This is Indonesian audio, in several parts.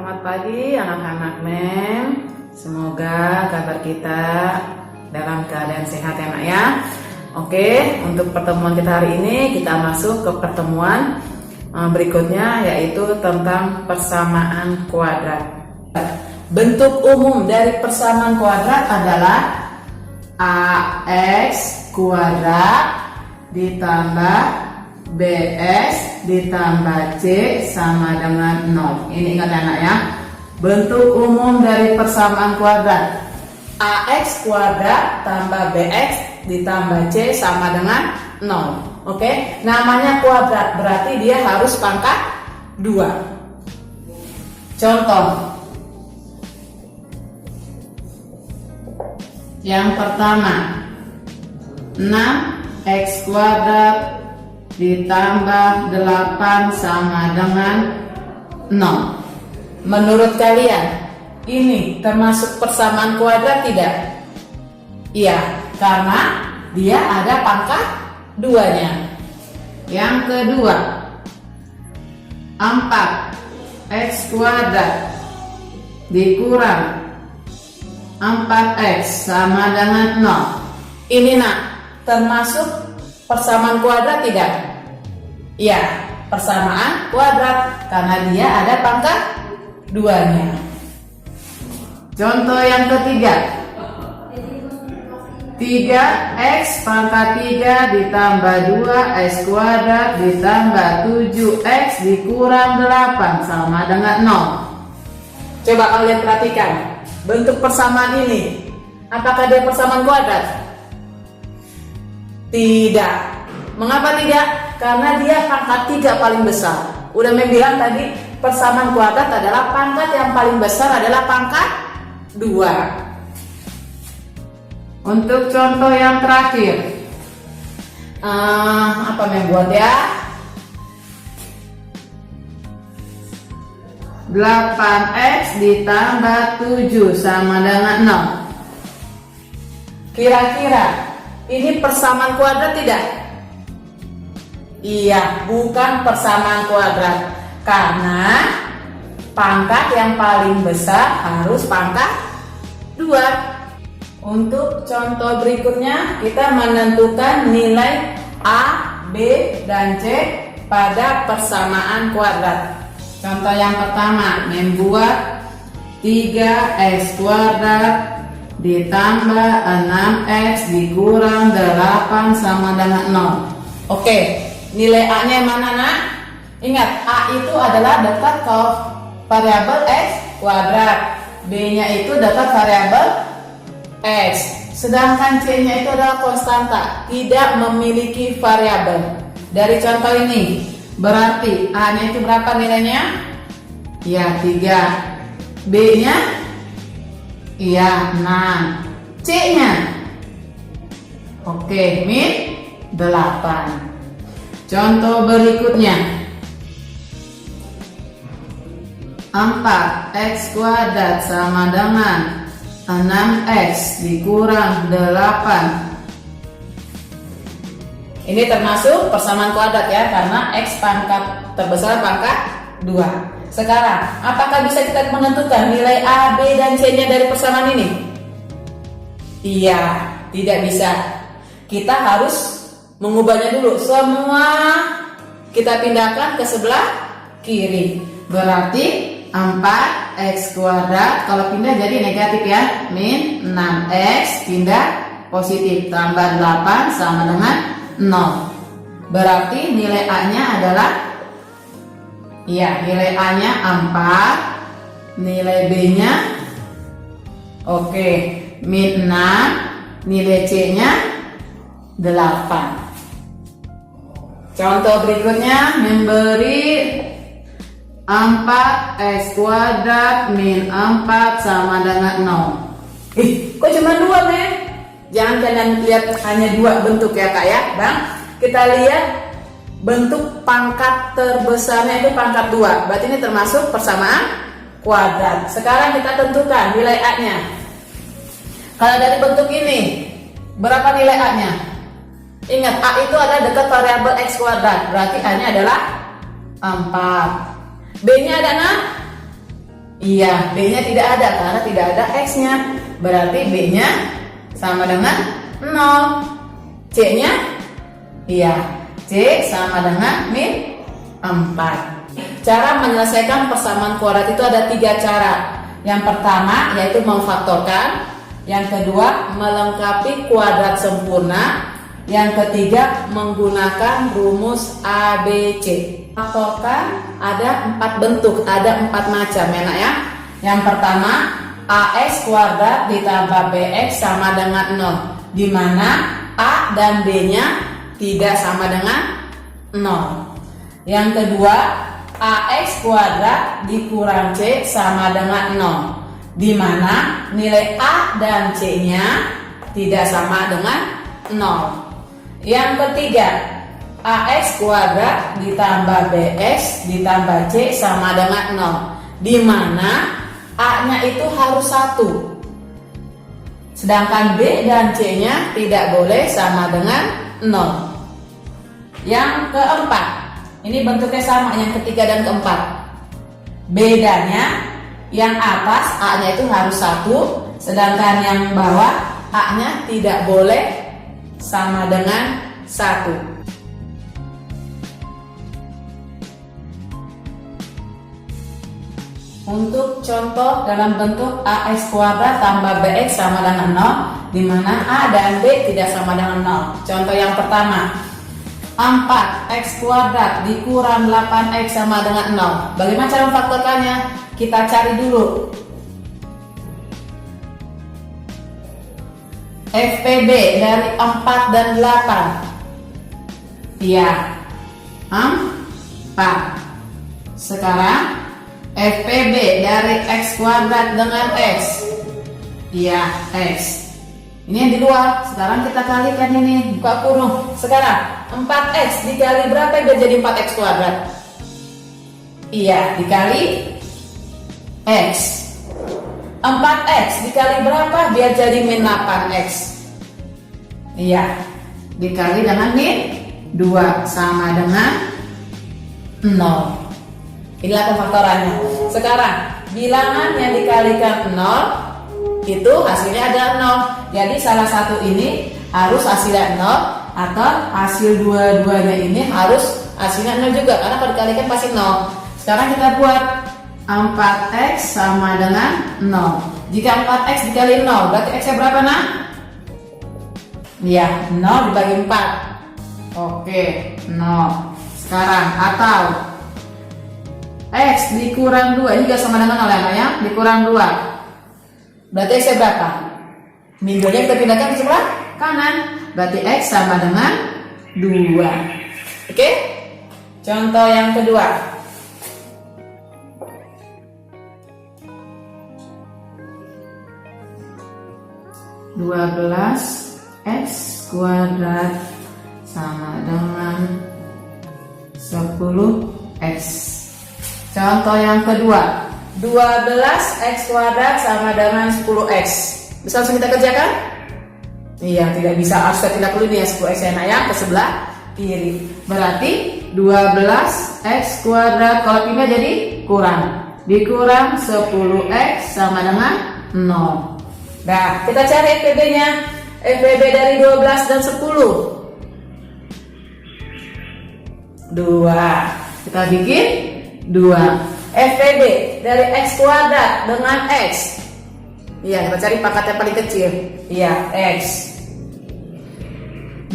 Selamat pagi anak-anak MEM. Semoga kabar kita dalam keadaan sehat ya nak ya. Oke, untuk pertemuan kita hari ini kita masuk ke pertemuan berikutnya, yaitu tentang persamaan kuadrat. Bentuk umum dari persamaan kuadrat adalah AX kuadrat ditambah BS ditambah C sama dengan 0. Ini ingat anak ya. Bentuk umum dari persamaan kuadrat AX kuadrat tambah BX ditambah C sama dengan 0. Oke, namanya kuadrat berarti dia harus pangkat 2. Contoh yang pertama, 6X kuadrat ditambah 8 sama dengan 0. Menurut kalian ini termasuk persamaan kuadrat tidak? Iya, karena dia ada pangkat 2-nya. Yang kedua, 4X kuadrat dikurang 4X sama dengan 0. Ini nak termasuk persamaan kuadrat tidak? Iya, persamaan kuadrat karena dia ada pangkat 2-nya. Contoh yang ketiga, 3X pangkat 3 ditambah 2X kuadrat ditambah 7X dikurang 8 sama dengan 0. Coba kalian perhatikan bentuk persamaan ini. Apakah dia persamaan kuadrat? Tidak. Mengapa tidak? Karena dia pangkat 3 paling besar. Udah bilang tadi persamaan kuadrat adalah pangkat yang paling besar adalah pangkat 2. Untuk contoh yang terakhir, apa membuat ya? 8X ditambah 7 sama dengan 0. Kira-kira ini persamaan kuadrat tidak? Iya, bukan persamaan kuadrat. Karena pangkat yang paling besar harus pangkat 2. Untuk contoh berikutnya, kita menentukan nilai A, B, dan C pada persamaan kuadrat. Contoh yang pertama, membuat 3X kuadrat ditambah 6X dikurang 8 sama dengan 0. Oke, nilai A-nya mana nak? Ingat, A itu adalah dekat ke variabel X kuadrat, B-nya itu dekat variabel X, sedangkan C-nya itu adalah konstanta, tidak memiliki variabel. Dari contoh ini, berarti A-nya itu berapa nilainya? Ya, 3. B-nya? Iya, 6. C-nya? Oke, min 8. Contoh berikutnya, 4X kuadrat sama dengan 6X dikurang 8. Ini termasuk persamaan kuadrat ya, karena X pangkat terbesar pangkat 2. Sekarang, apakah bisa kita menentukan nilai A, B, dan C-nya dari persamaan ini? Iya, tidak bisa. Kita harus mengubahnya dulu. Semua kita pindahkan ke sebelah kiri. Berarti 4X kuadrat kalau pindah jadi negatif ya, min 6X pindah positif, tambah 8 sama dengan 0. Berarti nilai A-nya adalah, iya, nilai A-nya 4, nilai B-nya oke, min 6, nilai C-nya 8. Contoh berikutnya memberi 4X kuadrat min 4 sama dengan 0. Kok cuma 2 men? Jangan kalian lihat hanya 2 bentuk ya kak ya bang. Kita lihat bentuk pangkat terbesarnya itu pangkat 2. Berarti ini termasuk persamaan kuadrat. Sekarang kita tentukan nilai A-nya. Kalau dari bentuk ini, berapa nilai A-nya? Ingat, A itu adalah dekat variabel X kuadrat. Berarti A-nya adalah 4. B-nya ada 6? Iya, B-nya tidak ada karena tidak ada X-nya. Berarti B-nya sama dengan 0. C-nya? Iya, C sama dengan min 4. Cara menyelesaikan persamaan kuadrat itu ada 3 cara. Yang pertama yaitu memfaktorkan. Yang kedua melengkapi kuadrat sempurna. Yang ketiga menggunakan rumus ABC. Faktorkan ada 4 bentuk, ada 4 macam ya nak ya. Yang pertama AX kuadrat ditambah BX sama dengan 0, di mana A dan B-nya tidak sama dengan 0. Yang kedua AX kuadrat dikurang C sama dengan 0, di mana nilai A dan C-nya tidak sama dengan 0. Yang ketiga AX kuadrat ditambah BX ditambah C sama dengan 0, di mana A-nya itu harus 1, sedangkan B dan C-nya tidak boleh sama dengan 0. Yang keempat, ini bentuknya sama yang ketiga dan keempat. Bedanya yang atas A-nya itu harus 1, sedangkan yang bawah A-nya tidak boleh sama dengan 1. Untuk contoh dalam bentuk AX kuadrat tambah BX sama dengan 0, di mana A dan B tidak sama dengan 0. Contoh yang pertama, 4x kuadrat dikurang 8x sama dengan 0. Bagaimana cara memfaktorkannya? Kita cari dulu FPB dari 4 dan 8. Iya, 4. Sekarang FPB dari x kuadrat dengan x. Iya, x. Ini yang di luar. Sekarang kita kalikan ini, buka kurung. Sekarang 4x dikali berapa biar jadi 4x kuadrat? Iya, dikali x. 4x dikali berapa biar jadi min 8x? Iya, dikali dengan min 2 sama dengan 0. Inilah pemfaktorannya. Sekarang bilangan yang dikalikan 0 itu hasilnya ada 0. Jadi salah satu ini harus hasilnya 0, atau hasil dua-duanya ini harus hasilnya 0 juga, karena kalau dikalikan pasti 0. Sekarang kita buat 4x sama dengan 0. Jika 4x dikali 0 berarti x nya berapa nak? Iya, 0 dibagi 4. Oke, 0. Sekarang atau x dikurang 2, ini juga sama dengan 0 ya, dikurang 2. Berarti x nya berapa? Minggunya kita pindahkan ke sebelah kanan. Berarti x sama dengan 2. Oke? Contoh yang kedua. 12x kuadrat sama dengan 10x. Contoh yang kedua, 12x kuadrat sama dengan 10x. Bisa langsung kita kerjakan? Iya, tidak bisa, harus kita dulu nih ya 10x ya, ke sebelah kiri. Berarti 12x kuadrat kalau pindah jadi kurang, dikurang 10x sama dengan 0. Nah, kita cari FPB-nya. FPB dari 12 dan 10. 2. Kita bikin 2. FPB dari x kuadrat dengan x. Iya, kita cari pangkat yang paling kecil. Iya, x.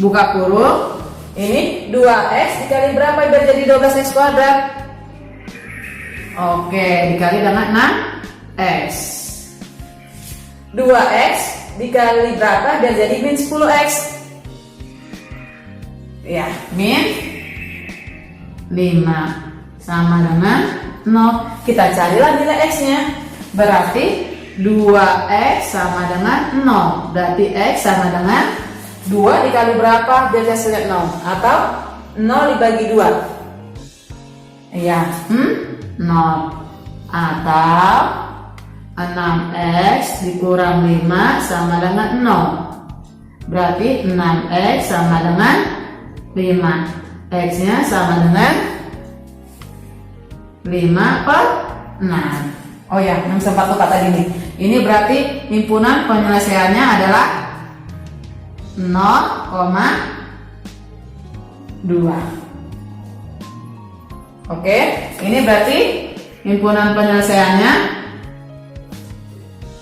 Buka kurung. Ini 2x dikali berapa biar jadi 12x kuadrat? Oke, dikali dengan 6x. 2x dikali berapa biar jadi min 10x? Ya, min 5 sama dengan 0. Kita carilah nilai x-nya. Berarti 2x sama dengan 0. Berarti x sama dengan 2 dikali berapa biar hasilnya 0? Atau 0 dibagi 2? Ya, 0. Atau 6x dikurang 5 sama dengan 0. Berarti 6x sama dengan 5. X nya sama dengan 5/6. Oh ya, yang sempat lupa tadi nih. Ini berarti himpunan penyelesaiannya adalah 0,2. Oke, ini berarti himpunan penyelesaiannya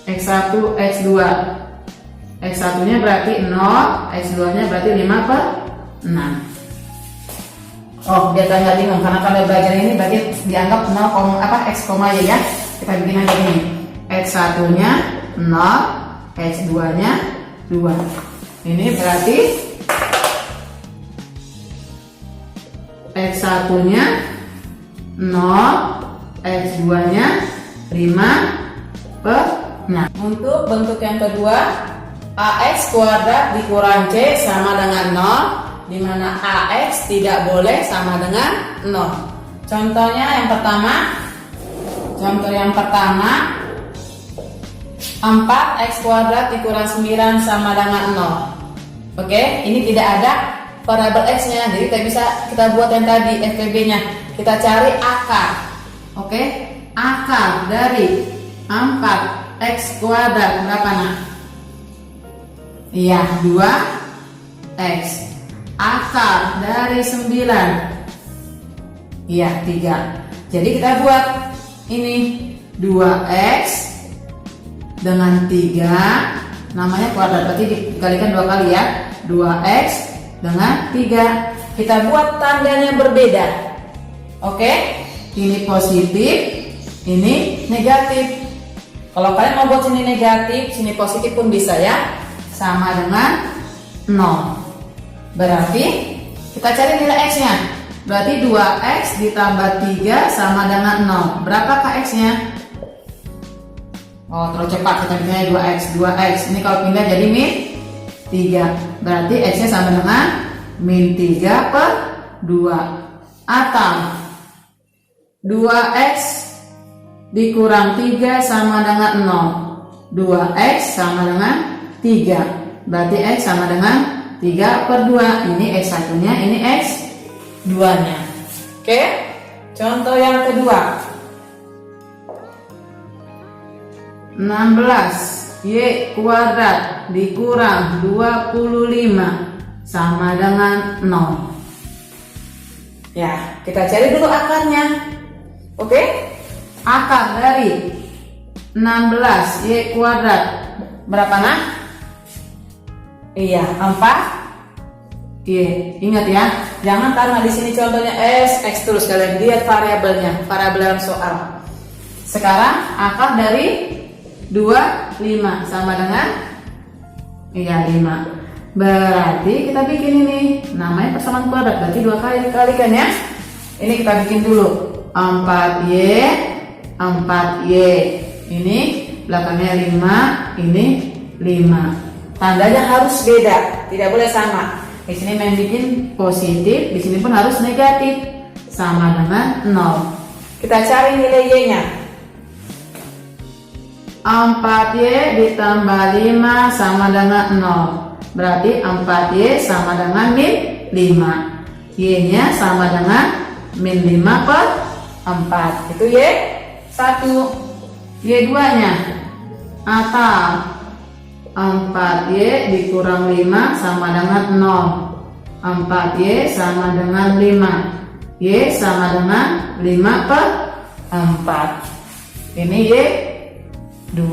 X1, X2. X1 nya berarti 0, X2 nya berarti 5/6. Oh, dia tanya bingung karena kalau bagian ini berarti dianggap 0, X, Y ya. Kita bikin aja ini. X1 nya 0, X2 nya 2. Ini berarti X1 nya 0, X2 nya 5/6. Untuk bentuk yang kedua, AX kuadrat dikurang C sama dengan 0, di mana AX tidak boleh sama dengan 0. Contoh yang pertama, 4x kuadrat dikurang 9 sama dengan 0. Oke, ini tidak ada variabel x nya, jadi kita buat yang tadi FPB nya. Kita cari akar. Oke, akar dari 4x kuadrat berapa nak? Iya, 2x. Akar dari 9, iya 3. Jadi kita buat ini 2x dengan 3, namanya kuadrat, berarti dikalikan 2 kali ya. 2x dengan 3. Kita buat tandanya berbeda. Oke, ini positif, ini negatif. Kalau kalian mau buat sini negatif, sini positif pun bisa ya. Sama dengan 0. Berarti kita cari nilai x nya. Berarti 2x ditambah 3 sama dengan 0. Berapakah x nya? Oh, terlalu cepat, kita bikinnya 2x. Ini kalau pindah jadi min 3. Berarti x nya sama dengan min 3/2. Atau 2x dikurang 3 sama dengan 0. 2x sama dengan 3. Berarti x sama dengan 3/2. Ini x1 nya, ini x2 nya. Oke, contoh yang kedua, 16y kuadrat dikurang 25 sama dengan 0. Ya, kita cari dulu akarnya. Oke, akar dari 16y kuadrat berapa nak? Iya, 4y. Ingat ya, jangan karena di sini contohnya x terus, kalian lihat variabelnya, variabel dalam soal. Sekarang akar dari 25 sama dengan 5. Berarti kita bikin ini namanya persamaan kuadrat, berarti 2 kali dikalikan ya. Ini kita bikin dulu 4y. Ini belakangnya 5, ini 5. Tandanya harus beda, tidak boleh sama. Di sini main bikin positif, di sini pun harus negatif, sama dengan 0. Kita cari nilai y-nya. 4y ditambah 5 sama dengan 0. Berarti 4y sama dengan min 5. Y-nya sama dengan min 5/4. Itu y1. Y2-nya atau 4y dikurang 5 sama dengan 0. 4y sama dengan 5. Y sama dengan 5/4. Ini y2.